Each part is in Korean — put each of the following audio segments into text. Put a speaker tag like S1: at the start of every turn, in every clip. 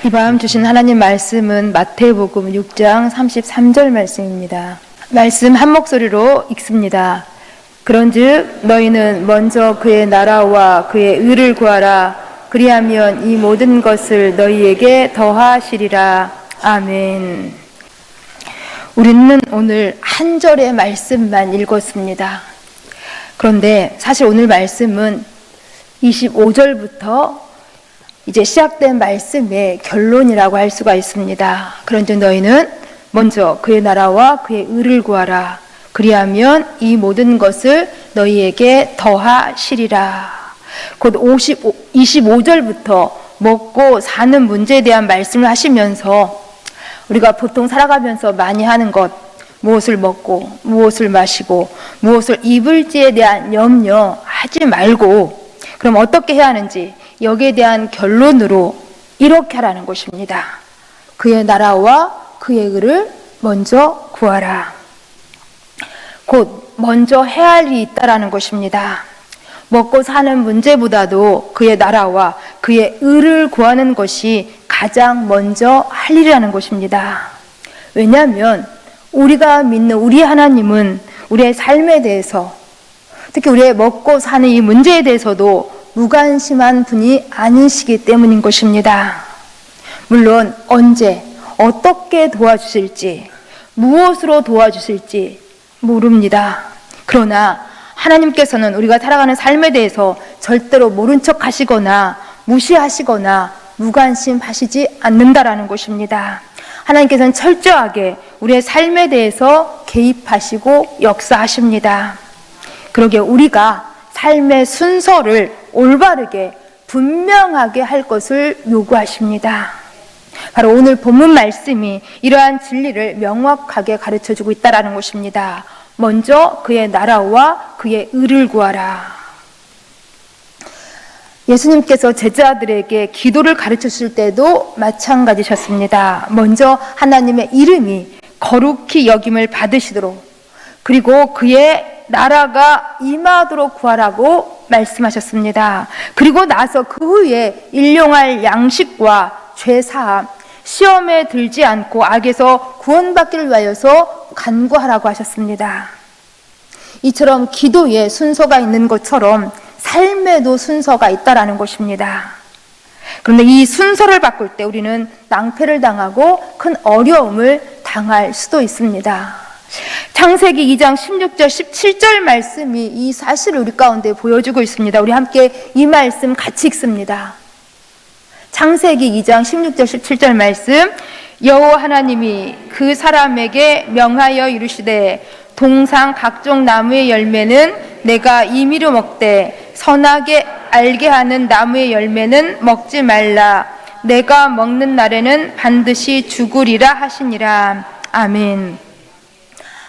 S1: 이밤 주신 하나님 말씀은 마태복음 6장 33절 말씀입니다. 말씀 한 목소리로 읽습니다. 그런즉 너희는 먼저 그의 나라와 그의 의를 구하라. 그리하면 이 모든 것을 너희에게 더하시리라. 아멘. 우리는 오늘 한 절의 말씀만 읽었습니다. 그런데 사실 오늘 말씀은 25절부터 이제 시작된 말씀의 결론이라고 할 수가 있습니다. 그런즉 너희는 먼저 그의 나라와 그의 의를 구하라. 그리하면 이 모든 것을 너희에게 더하시리라. 곧 25절부터 먹고 사는 문제에 대한 말씀을 하시면서 우리가 보통 살아가면서 많이 하는 것, 무엇을 먹고 무엇을 마시고 무엇을 입을지에 대한 염려하지 말고 그럼 어떻게 해야 하는지 여기에 대한 결론으로 이렇게 하라는 것입니다. 그의 나라와 그의 의를 먼저 구하라. 곧 먼저 해야 할 일이 있다라는 것입니다. 먹고 사는 문제보다도 그의 나라와 그의 의를 구하는 것이 가장 먼저 할 일이라는 것입니다. 왜냐하면 우리가 믿는 우리 하나님은 우리의 삶에 대해서, 특히 우리의 먹고 사는 이 문제에 대해서도 무관심한 분이 아니시기 때문인 것입니다. 물론 언제 어떻게 도와주실지 무엇으로 도와주실지 모릅니다. 그러나 하나님께서는 우리가 살아가는 삶에 대해서 절대로 모른 척 하시거나 무시하시거나 무관심하시지 않는다라는 것입니다. 하나님께서는 철저하게 우리의 삶에 대해서 개입하시고 역사하십니다. 그러게 우리가 삶의 순서를 올바르게 분명하게 할 것을 요구하십니다. 바로 오늘 본문 말씀이 이러한 진리를 명확하게 가르쳐주고 있다는 것입니다. 먼저 그의 나라와 그의 의를 구하라. 예수님께서 제자들에게 기도를 가르쳤을 때도 마찬가지셨습니다. 먼저 하나님의 이름이 거룩히 여김을 받으시도록, 그리고 그의 나라가 임하도록 구하라고 말씀하셨습니다. 그리고 나서 그 후에 일용할 양식과 죄사함, 시험에 들지 않고 악에서 구원받기를 위하여서 간구하라고 하셨습니다. 이처럼 기도에 순서가 있는 것처럼 삶에도 순서가 있다라는 것입니다. 그런데 이 순서를 바꿀 때 우리는 낭패를 당하고 큰 어려움을 당할 수도 있습니다. 창세기 2장 16절 17절 말씀이 이 사실을 우리 가운데 보여주고 있습니다. 우리 함께 이 말씀 같이 읽습니다. 창세기 2장 16절 17절 말씀. 여호와 하나님이 그 사람에게 명하여 이르시되 동상 각종 나무의 열매는 내가 임의로 먹되 선하게 알게 하는 나무의 열매는 먹지 말라. 내가 먹는 날에는 반드시 죽으리라 하시니라. 아멘.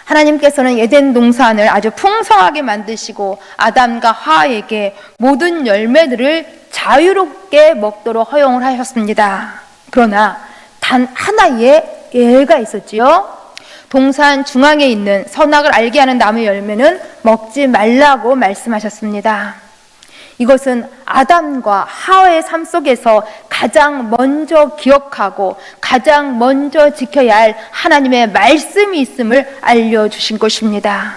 S1: 하나님께서는 에덴 동산을 아주 풍성하게 만드시고 아담과 하와에게 모든 열매들을 자유롭게 먹도록 허용을 하셨습니다. 그러나 단 하나의 예가 있었지요. 동산 중앙에 있는 선악을 알게 하는 나무의 열매는 먹지 말라고 말씀하셨습니다. 이것은 아담과 하와의 삶 속에서 가장 먼저 기억하고 가장 먼저 지켜야 할 하나님의 말씀이 있음을 알려주신 것입니다.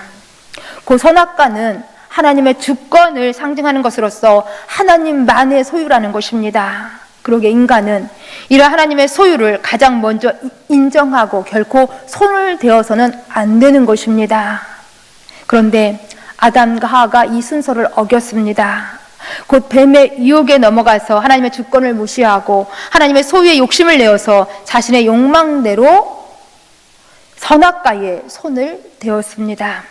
S1: 그 선악과는 하나님의 주권을 상징하는 것으로서 하나님만의 소유라는 것입니다. 그러게 인간은 이런 하나님의 소유를 가장 먼저 인정하고 결코 손을 대어서는 안 되는 것입니다. 그런데 아담과 하와가 이 순서를 어겼습니다. 곧 뱀의 유혹에 넘어가서 하나님의 주권을 무시하고 하나님의 소유에 욕심을 내어서 자신의 욕망대로 선악과에 손을 대었습니다.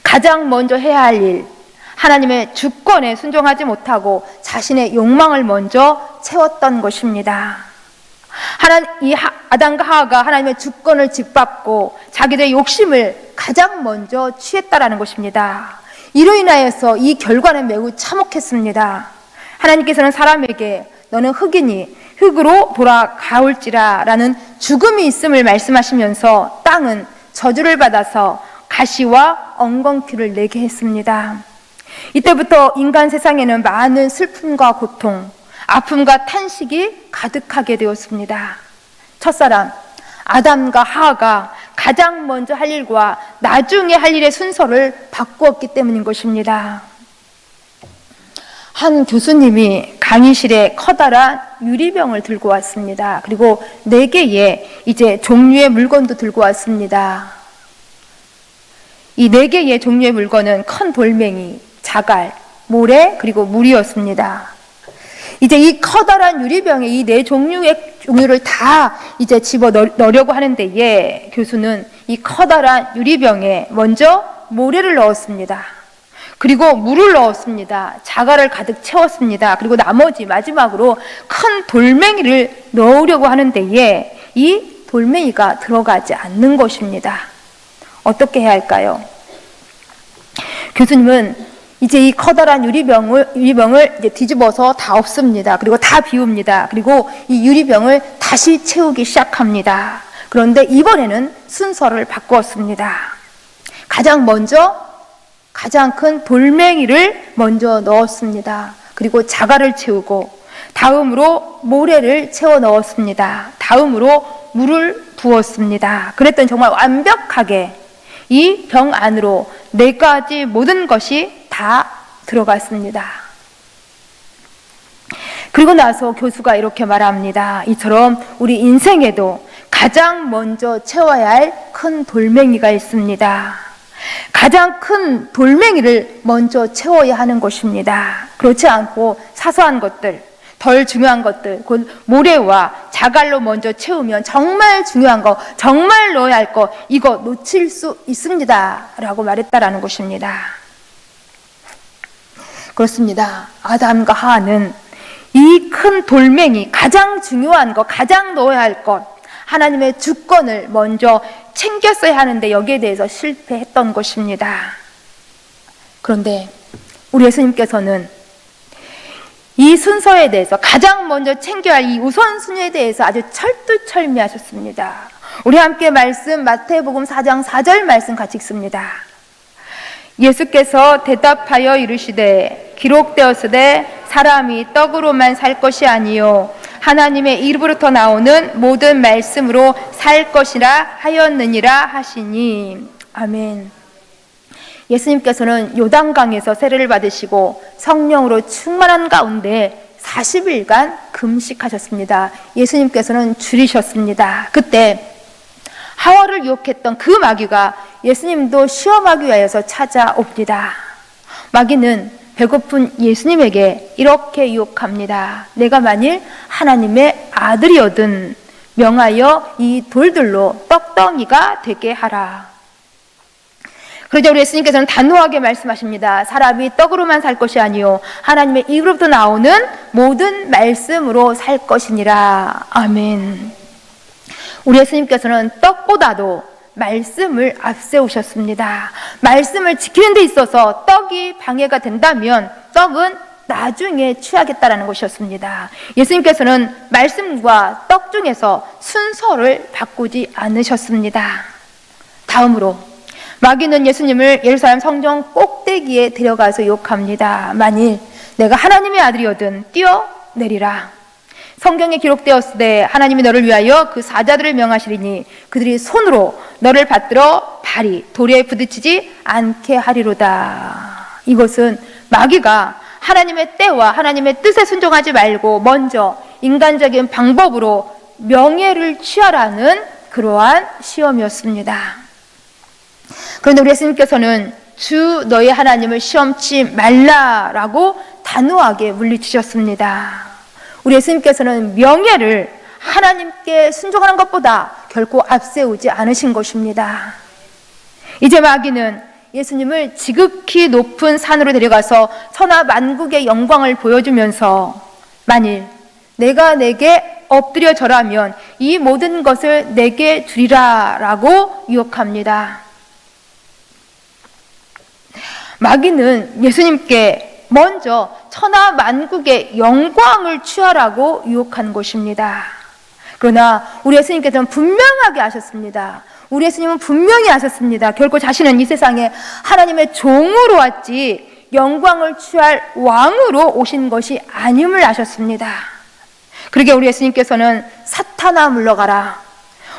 S1: 가장 먼저 해야 할 일, 하나님의 주권에 순종하지 못하고 자신의 욕망을 먼저 채웠던 것입니다. 아담과 하와가 하나님의 주권을 짓밟고 자기들의 욕심을 가장 먼저 취했다라는 것입니다. 이로 인하여서 이 결과는 매우 참혹했습니다. 하나님께서는 사람에게 너는 흙이니 흙으로 돌아가올지라 라는 죽음이 있음을 말씀하시면서 땅은 저주를 받아서 가시와 엉겅퀴를 내게 했습니다. 이때부터 인간 세상에는 많은 슬픔과 고통, 아픔과 탄식이 가득하게 되었습니다. 첫사람 아담과 하와가 가장 먼저 할 일과 나중에 할 일의 순서를 바꾸었기 때문인 것입니다. 한 교수님이 강의실에 커다란 유리병을 들고 왔습니다. 그리고 4개의 이제 종류의 물건도 들고 왔습니다. 이 4개의 종류의 물건은 큰 돌멩이, 자갈, 모래, 그리고 물이었습니다. 이제 이 커다란 유리병에 이 4종류를 다 이제 집어 넣으려고 하는데 교수는 이 커다란 유리병에 먼저 모래를 넣었습니다. 그리고 물을 넣었습니다. 자갈을 가득 채웠습니다. 그리고 나머지 마지막으로 큰 돌멩이를 넣으려고 하는데 이 돌멩이가 들어가지 않는 것입니다. 어떻게 해야 할까요? 교수님은 이제 이 커다란 유리병을 이제 뒤집어서 다 엎습니다. 그리고 다 비웁니다. 그리고 이 유리병을 다시 채우기 시작합니다. 그런데 이번에는 순서를 바꾸었습니다. 가장 큰 돌멩이를 먼저 넣었습니다. 그리고 자갈을 채우고 다음으로 모래를 채워 넣었습니다. 다음으로 물을 부었습니다. 그랬더니 정말 완벽하게 이 병 안으로 4가지 모든 것이 다 들어갔습니다. 그리고 나서 교수가 이렇게 말합니다. 이처럼 우리 인생에도 가장 먼저 채워야 할 큰 돌멩이가 있습니다. 가장 큰 돌멩이를 먼저 채워야 하는 것입니다. 그렇지 않고 사소한 것들, 덜 중요한 것들, 곧 모래와 자갈로 먼저 채우면 정말 중요한 거, 정말 넣어야 할 거, 이거 놓칠 수 있습니다 라고 말했다라는 것입니다. 그렇습니다. 아담과 하와는 이 큰 돌멩이, 가장 중요한 것, 가장 넣어야 할 것, 하나님의 주권을 먼저 챙겼어야 하는데 여기에 대해서 실패했던 것입니다. 그런데 우리 예수님께서는 이 순서에 대해서 가장 먼저 챙겨야 할 이 우선순위에 대해서 아주 철두철미하셨습니다. 우리 함께 말씀 마태복음 4장 4절 말씀 같이 읽습니다. 예수께서 대답하여 이르시되 기록되었으되 사람이 떡으로만 살 것이 아니요 하나님의 입으로부터 나오는 모든 말씀으로 살 것이라 하였느니라 하시니. 아멘. 예수님께서는 요단강에서 세례를 받으시고 성령으로 충만한 가운데 40일간 금식하셨습니다. 예수님께서는 줄이셨습니다. 그때 하와를 유혹했던 그 마귀가 예수님도 시험하기 위하여서 찾아옵니다. 마귀는 배고픈 예수님에게 이렇게 유혹합니다. 내가 만일 하나님의 아들이거든 명하여 이 돌들로 떡덩이가 되게 하라. 그러자 우리 예수님께서는 단호하게 말씀하십니다. 사람이 떡으로만 살 것이 아니요 하나님의 입으로부터 나오는 모든 말씀으로 살 것이니라. 아멘. 우리 예수님께서는 떡보다도 말씀을 앞세우셨습니다. 말씀을 지키는 데 있어서 떡이 방해가 된다면 떡은 나중에 취하겠다라는 것이었습니다. 예수님께서는 말씀과 떡 중에서 순서를 바꾸지 않으셨습니다. 다음으로 마귀는 예수님을 예루살렘 성전 꼭대기에 데려가서 유혹합니다. 만일 내가 하나님의 아들이거든 뛰어내리라. 성경에 기록되었으되 하나님이 너를 위하여 그 사자들을 명하시리니 그들이 손으로 너를 받들어 발이 돌에 부딪히지 않게 하리로다. 이것은 마귀가 하나님의 때와 하나님의 뜻에 순종하지 말고 먼저 인간적인 방법으로 명예를 취하라는 그러한 시험이었습니다. 그런데 우리 예수님께서는 주 너희 하나님을 시험치 말라라고 단호하게 물리치셨습니다. 우리 예수님께서는 명예를 하나님께 순종하는 것보다 결코 앞세우지 않으신 것입니다. 이제 마귀는 예수님을 지극히 높은 산으로 데려가서 천하 만국의 영광을 보여주면서 만일 내가 내게 엎드려 절하면 이 모든 것을 내게 주리라 라고 유혹합니다. 마귀는 예수님께 먼저 천하 만국의 영광을 취하라고 유혹한 것입니다. 그러나 우리 예수님께서는 분명하게 하셨습니다. 우리 예수님은 분명히 하셨습니다. 결코 자신은 이 세상에 하나님의 종으로 왔지 영광을 취할 왕으로 오신 것이 아님을 아셨습니다. 그러게 우리 예수님께서는 사탄아 물러가라,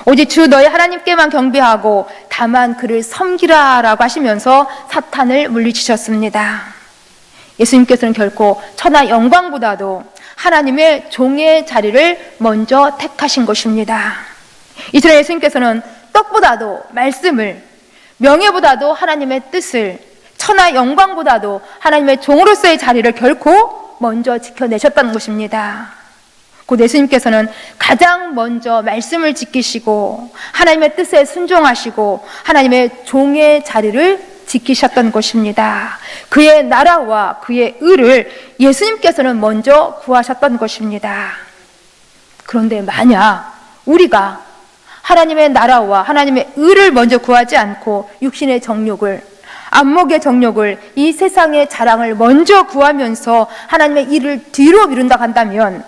S1: 오직 주 너희 하나님께만 경배하고 다만 그를 섬기라 라고 하시면서 사탄을 물리치셨습니다. 예수님께서는 결코 천하 영광보다도 하나님의 종의 자리를 먼저 택하신 것입니다. 이처럼 예수님께서는 떡보다도 말씀을, 명예보다도 하나님의 뜻을, 천하 영광보다도 하나님의 종으로서의 자리를 결코 먼저 지켜내셨다는 것입니다. 곧 예수님께서는 가장 먼저 말씀을 지키시고 하나님의 뜻에 순종하시고 하나님의 종의 자리를 지키셨던 것입니다. 그의 나라와 그의 의를 예수님께서는 먼저 구하셨던 것입니다. 그런데 만약 우리가 하나님의 나라와 하나님의 의를 먼저 구하지 않고 육신의 정욕을, 안목의 정욕을, 이 세상의 자랑을 먼저 구하면서 하나님의 일을 뒤로 미룬다 한다면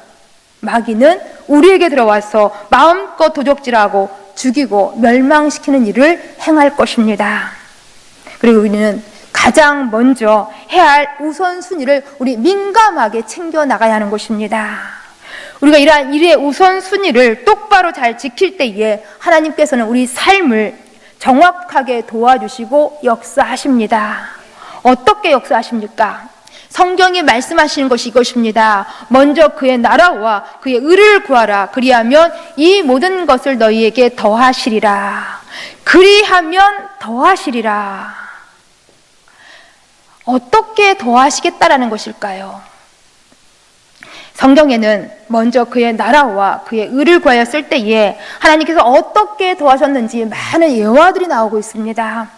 S1: 마귀는 우리에게 들어와서 마음껏 도적질하고 죽이고 멸망시키는 일을 행할 것입니다. 그리고 우리는 가장 먼저 해야 할 우선순위를 우리 민감하게 챙겨 나가야 하는 것입니다. 우리가 이러한 일의 우선순위를 똑바로 잘 지킬 때에 하나님께서는 우리 삶을 정확하게 도와주시고 역사하십니다. 어떻게 역사하십니까? 성경이 말씀하시는 것이 이것입니다. 먼저 그의 나라와 그의 의를 구하라. 그리하면 이 모든 것을 너희에게 더하시리라. 그리하면 더하시리라. 어떻게 더하시겠다라는 것일까요? 성경에는 먼저 그의 나라와 그의 의를 구하였을 때에 하나님께서 어떻게 더하셨는지 많은 예화들이 나오고 있습니다.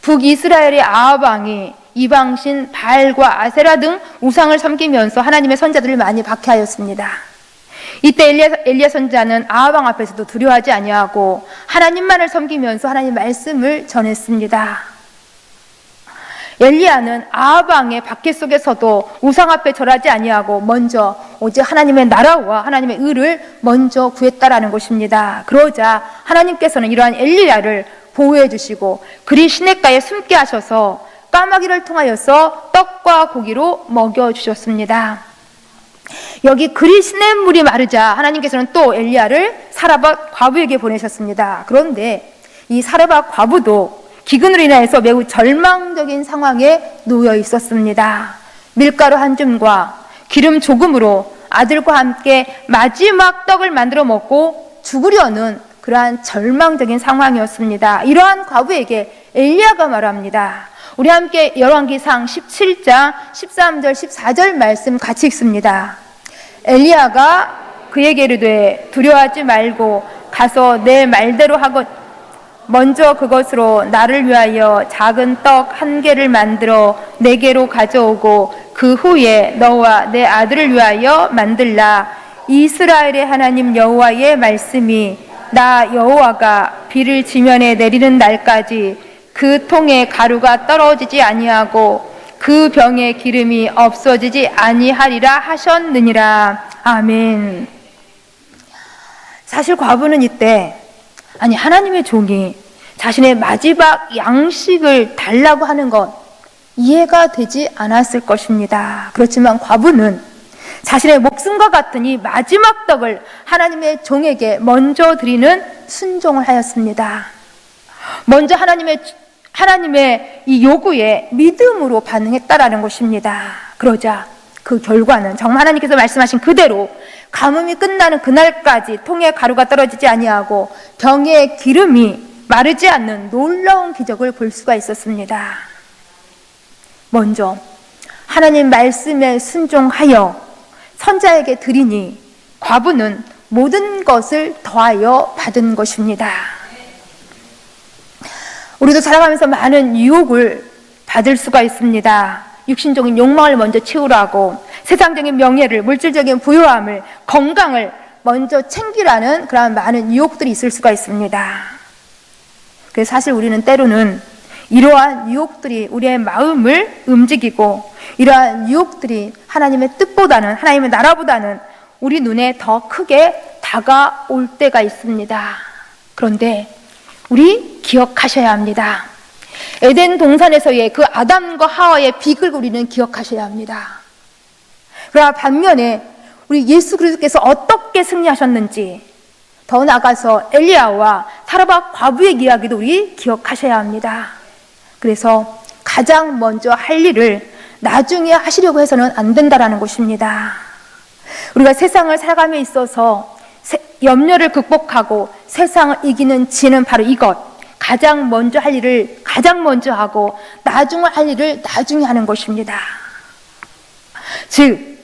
S1: 북이스라엘의 아합 왕이 이방신 바알과 아세라 등 우상을 섬기면서 하나님의 선자들을 많이 박해하였습니다. 이때 엘리야 선자는 아합 왕 앞에서도 두려워하지 아니하고 하나님만을 섬기면서 하나님 말씀을 전했습니다. 엘리야는 아합 왕의 박해 속에서도 우상 앞에 절하지 아니하고 먼저 오직 하나님의 나라와 하나님의 의를 먼저 구했다라는 것입니다. 그러자 하나님께서는 이러한 엘리야를 보호해 주시고 그리 시냇가에 숨게 하셔서 까마귀를 통하여서 떡과 고기로 먹여주셨습니다. 여기 그리 시냇물이 마르자 하나님께서는 또 엘리야를 사르밧 과부에게 보내셨습니다. 그런데 이 사르밧 과부도 기근으로 인해서 매우 절망적인 상황에 놓여 있었습니다. 밀가루 한 줌과 기름 조금으로 아들과 함께 마지막 떡을 만들어 먹고 죽으려는 그러한 절망적인 상황이었습니다. 이러한 과부에게 엘리야가 말합니다. 우리 함께 열왕기상 17장 13절 14절 말씀 같이 읽습니다. 엘리야가 그에게 이르되 두려워하지 말고 가서 내 말대로 하고 먼저 그것으로 나를 위하여 작은 떡 1개를 만들어 내게로 가져오고 그 후에 너와 내 아들을 위하여 만들라. 이스라엘의 하나님 여호와의 말씀이 나 여호와가 비를 지면에 내리는 날까지 그 통에 가루가 떨어지지 아니하고 그 병에 기름이 없어지지 아니하리라 하셨느니라. 아멘. 사실 과부는 이때 하나님의 종이 자신의 마지막 양식을 달라고 하는 것 이해가 되지 않았을 것입니다. 그렇지만 과부는 자신의 목숨과 같은 이 마지막 떡을 하나님의 종에게 먼저 드리는 순종을 하였습니다. 먼저 하나님의 이 요구에 믿음으로 반응했다라는 것입니다. 그러자 그 결과는 정말 하나님께서 말씀하신 그대로 가뭄이 끝나는 그날까지 통에 가루가 떨어지지 아니하고 병에 기름이 마르지 않는 놀라운 기적을 볼 수가 있었습니다. 먼저 하나님 말씀에 순종하여 선자에게 드리니 과부는 모든 것을 더하여 받은 것입니다. 우리도 살아가면서 많은 유혹을 받을 수가 있습니다. 육신적인 욕망을 먼저 채우라고 세상적인 명예를, 물질적인 부유함을, 건강을 먼저 챙기라는 그런 많은 유혹들이 있을 수가 있습니다. 그래서 사실 우리는 때로는 이러한 유혹들이 우리의 마음을 움직이고 이러한 유혹들이 하나님의 뜻보다는, 하나님의 나라보다는 우리 눈에 더 크게 다가올 때가 있습니다. 그런데 우리 기억하셔야 합니다. 에덴 동산에서의 그 아담과 하와의 비극을 우리는 기억하셔야 합니다. 그러나 반면에 우리 예수 그리스도께서 어떻게 승리하셨는지, 더 나아가서 엘리야와 사르밧 과부의 이야기도 우리 기억하셔야 합니다. 그래서 가장 먼저 할 일을 나중에 하시려고 해서는 안 된다라는 것입니다. 우리가 세상을 살아감에 있어서 염려를 극복하고 세상을 이기는 지혜는 바로 이것, 가장 먼저 할 일을 가장 먼저 하고 나중에 할 일을 나중에 하는 것입니다. 즉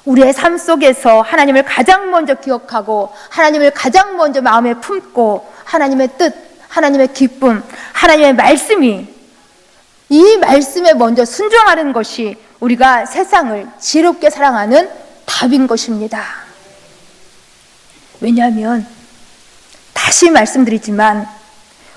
S1: 우리의 삶 속에서 하나님을 가장 먼저 기억하고 하나님을 가장 먼저 마음에 품고 하나님의 뜻, 하나님의 기쁨, 하나님의 말씀이, 이 말씀에 먼저 순종하는 것이 우리가 세상을 지혜롭게 사랑하는 답인 것입니다. 왜냐하면 다시 말씀드리지만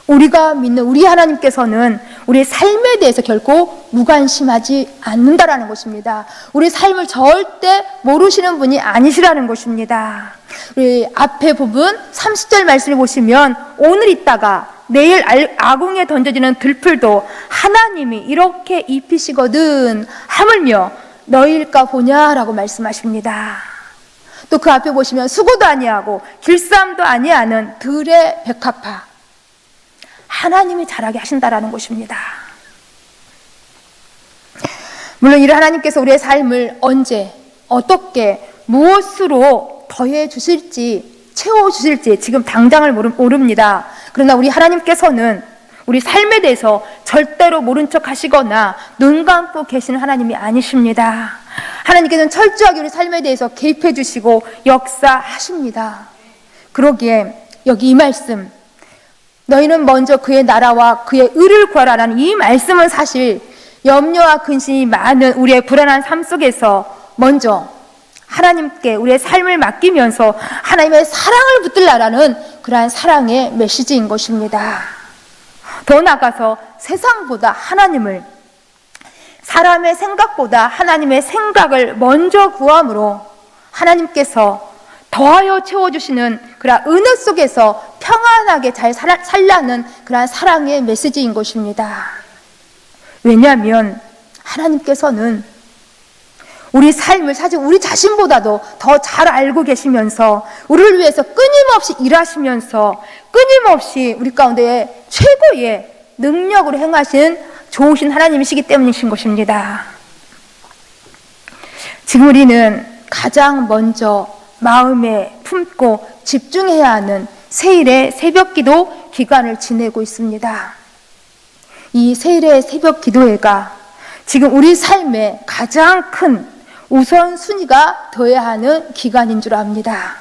S1: 우리가 믿는 우리 하나님께서는 우리의 삶에 대해서 결코 무관심하지 않는다라는 것입니다. 우리 삶을 절대 모르시는 분이 아니시라는 것입니다. 우리 앞에 부분 30절 말씀을 보시면 오늘 있다가 내일 아궁이에 던져지는 들풀도 하나님이 이렇게 입히시거든 하물며 너희일까 보냐라고 말씀하십니다. 또 그 앞에 보시면 수고도 아니하고 길쌈도 아니하는 들의 백합화, 하나님이 자라게 하신다라는 것입니다. 물론 이 하나님께서 우리의 삶을 언제, 어떻게, 무엇으로 더해 주실지, 채워 주실지 지금 당장을 모릅니다. 그러나 우리 하나님께서는 우리 삶에 대해서 절대로 모른 척 하시거나 눈 감고 계시는 하나님이 아니십니다. 하나님께서는 철저하게 우리 삶에 대해서 개입해 주시고 역사하십니다. 그러기에 여기 이 말씀, 너희는 먼저 그의 나라와 그의 의를 구하라는 이 말씀은 사실 염려와 근심이 많은 우리의 불안한 삶 속에서 먼저 하나님께 우리의 삶을 맡기면서 하나님의 사랑을 붙들라라는 그러한 사랑의 메시지인 것입니다. 더 나아가서 세상보다 하나님을, 사람의 생각보다 하나님의 생각을 먼저 구함으로 하나님께서 더하여 채워주시는 그런 은혜 속에서 평안하게 잘 살라는 그런 사랑의 메시지인 것입니다. 왜냐하면 하나님께서는 우리 삶을 사실 우리 자신보다도 더 잘 알고 계시면서 우리를 위해서 끊임없이 일하시면서 끊임없이 우리 가운데 최고의 능력으로 행하신 좋으신 하나님이시기 때문이신 것입니다. 지금 우리는 가장 먼저 마음에 품고 집중해야 하는 세일의 새벽기도 기간을 지내고 있습니다. 이 세일의 새벽기도회가 지금 우리 삶에 가장 큰 우선순위가 되어야 하는 기간인 줄 압니다.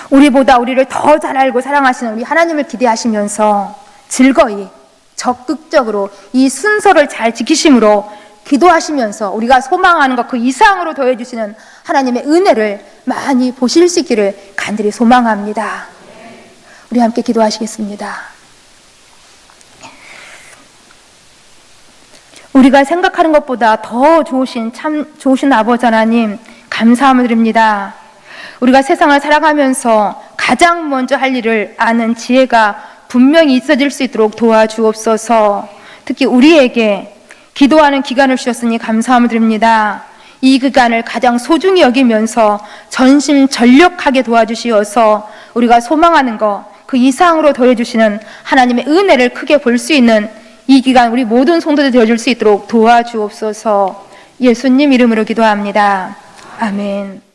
S1: 우리보다 우리를 더 잘 알고 사랑하시는 우리 하나님을 기대하시면서 즐거이 적극적으로 이 순서를 잘 지키심으로 기도하시면서 우리가 소망하는 것 그 이상으로 더해주시는 하나님의 은혜를 많이 보실 수 있기를 간절히 소망합니다. 우리 함께 기도하시겠습니다. 우리가 생각하는 것보다 더 좋으신, 참 좋으신 아버지 하나님 감사함을 드립니다. 우리가 세상을 살아가면서 가장 먼저 할 일을 아는 지혜가 분명히 있어질 수 있도록 도와주옵소서. 특히 우리에게 기도하는 기간을 주셨으니 감사함을 드립니다. 이 기간을 가장 소중히 여기면서 전심전력하게 도와주시어서 우리가 소망하는 것 그 이상으로 더해주시는 하나님의 은혜를 크게 볼 수 있는 이 기간 우리 모든 성도들 되어줄 수 있도록 도와주옵소서. 예수님 이름으로 기도합니다. 아멘.